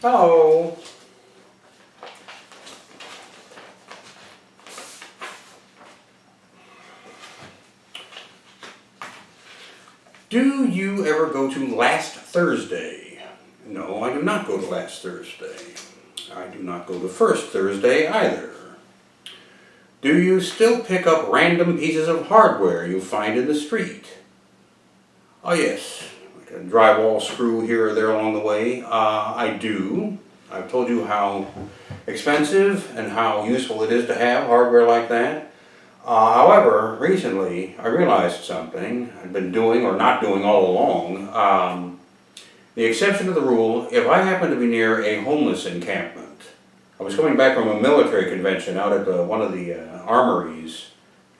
Hello. Do you ever go to Last Thursday? No, I do not go to Last Thursday. I do not go to First Thursday either. Do you still pick up random pieces of hardware you find in the street? Oh yes, like a drywall screw here or there along the way. I do. I've told you how expensive and how useful it is to have hardware like that. However, recently I realized something I've been doing or not doing all along. The exception to the rule, if I happen to be near a homeless encampment. I was coming back from a military convention out at one of the armories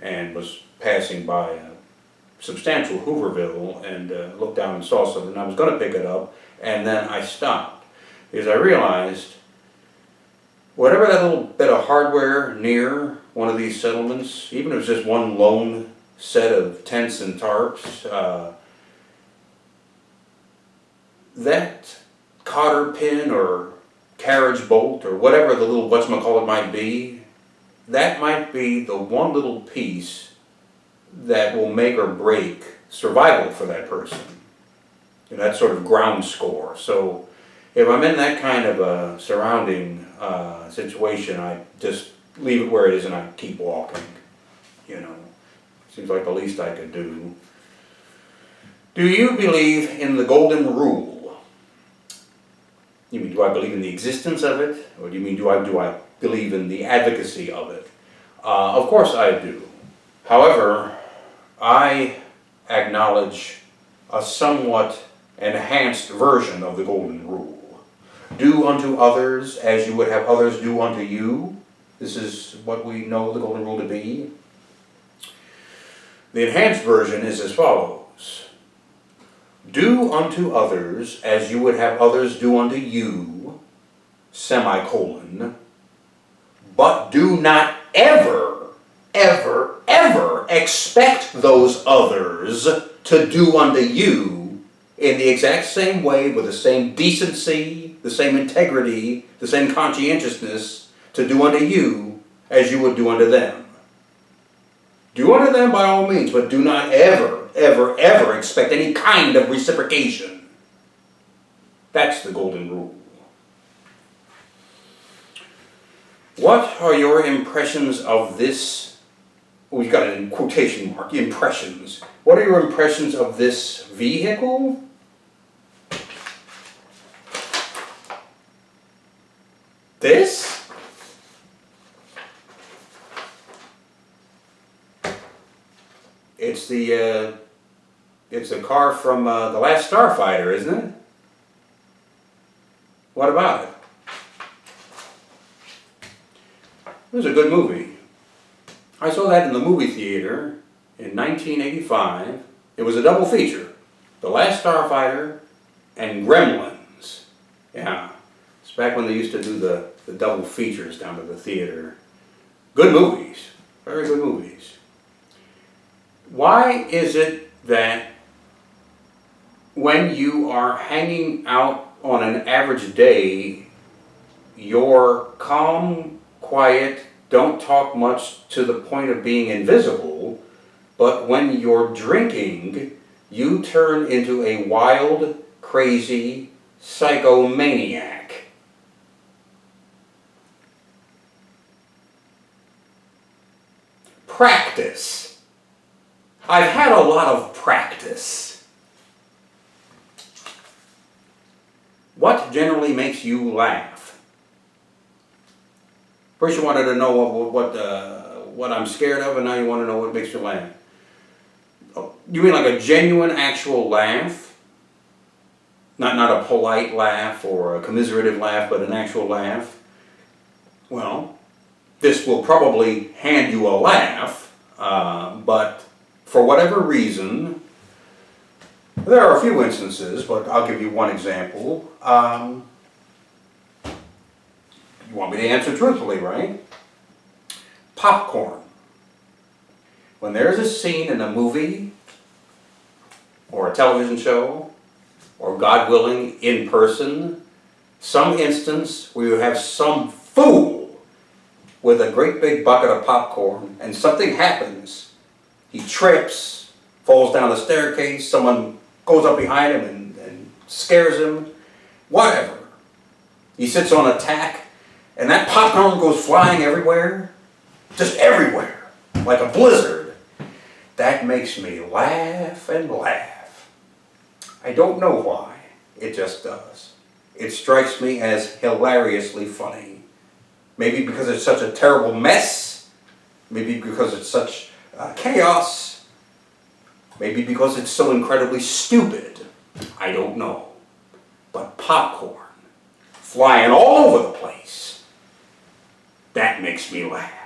and was passing by a substantial Hooverville and looked down and saw something. I was going to pick it up and then I stopped because I realized whatever that little bit of hardware near one of these settlements, even if it's just one lone set of tents and tarps, that cotter pin or carriage bolt or whatever the little whatchamacallit might be, that might be the one little piece that will make or break survival for that person. You know, that sort of ground score. So if I'm in that kind of a surrounding situation, I just leave it where it is and I keep walking. You know, seems like the least I could do. Do you believe in the golden rule? You mean, do I believe in the existence of it? Or do you mean, do I believe in the advocacy of it? Of course I do. However, I acknowledge a somewhat enhanced version of the golden rule. Do unto others as you would have others do unto you. This is what we know the golden rule to be. The enhanced version is as follows. Do unto others as you would have others do unto you, semicolon, but do not ever, ever, ever expect those others to do unto you in the exact same way, with the same decency, the same integrity, the same conscientiousness to do unto you as you would do unto them. Do unto them by all means, but do not ever, ever, ever expect any kind of reciprocation. That's the golden rule. What are your impressions of this? We've got it in quotation mark, impressions. What are your impressions of this vehicle? This? It's the car from The Last Starfighter, isn't it? What about it? It was a good movie. I saw that in the movie theater in 1985. It was a double feature. The Last Starfighter and Gremlins. Yeah. It's back when they used to do the double features down to the theater. Good movies. Very good movies. Why is it that when you are hanging out on an average day, you're calm, quiet, don't talk much to the point of being invisible, but when you're drinking, you turn into a wild, crazy psychomaniac? Practice. I've had a lot of practice. What generally makes you laugh? First you wanted to know what I'm scared of, and now you want to know what makes you laugh. You mean like a genuine, actual laugh? Not a polite laugh or a commiserative laugh, but an actual laugh? Well, this will probably hand you a laugh, but for whatever reason, there are a few instances, but I'll give you one example. You want me to answer truthfully, right? Popcorn. When there's a scene in a movie, or a television show, or God willing, in person, Some instance where you have some fool with a great big bucket of popcorn and something happens. He trips, falls down the staircase, someone goes up behind him and scares him, whatever. He sits on a tack and that popcorn goes flying everywhere, just everywhere, like a blizzard. That makes me laugh and laugh. I don't know why, it just does. It strikes me as hilariously funny. Maybe because it's such a terrible mess, maybe because it's such chaos, maybe because it's so incredibly stupid. I don't know. But popcorn flying all over the place, that makes me laugh.